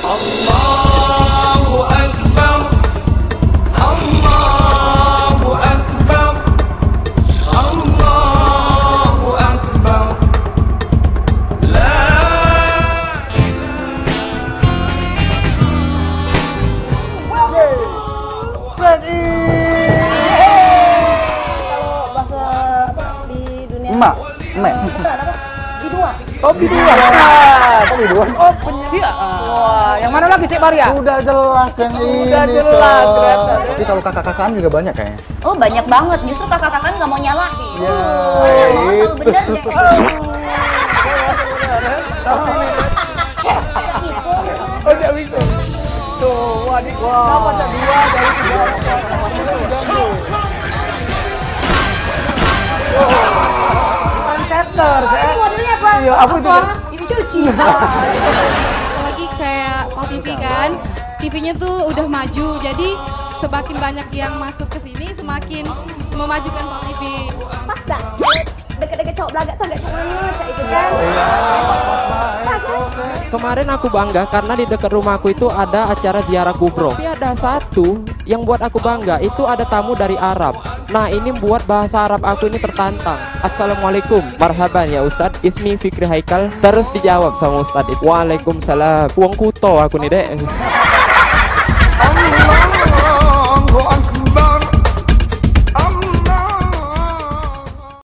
Allahu Akbar, Allahu Akbar, Allahu Akbar. La Freddy. Kalau bahasa di dunia Emak. bukan apa? Bidua. Oh, bidua. Kok bidua? Oh, penyedia. Wah, yang mana lagi Cek Maria? Udah jelas yang ini. Udah jelas, Cok. ternyata. Tapi kalau kakak-kakakan juga banyak kayaknya. Oh banyak banget, justru kakak-kakak nggak mau nyalahin. Ya, Soalnya mau selalu gitu. bener deh. Oh, tidak bisa. Tuh, wah, dapat tak dua dari tiga. Setter, saya. Modelnya apa? Iya, apa itu? Ini cuci. Apalagi kayak Pal TV kan, TV-nya tuh udah maju, jadi semakin banyak yang masuk ke sini, semakin memajukan Pal TV. Pas tak? Deket-deket cowok belagak tuh agak caranya, kayak itu kan? Kemarin aku bangga karena di dekat rumahku itu ada acara ziarah kubro. Tapi ada satu yang buat aku bangga, itu ada tamu dari Arab. Nah ini buat bahasa Arab aku ini tertantang. Assalamualaikum, marhaban ya Ustadz, ismi Fikri Haikal. Terus dijawab sama Ustadz, Waalaikumsalam. Uang kuto aku nih dek.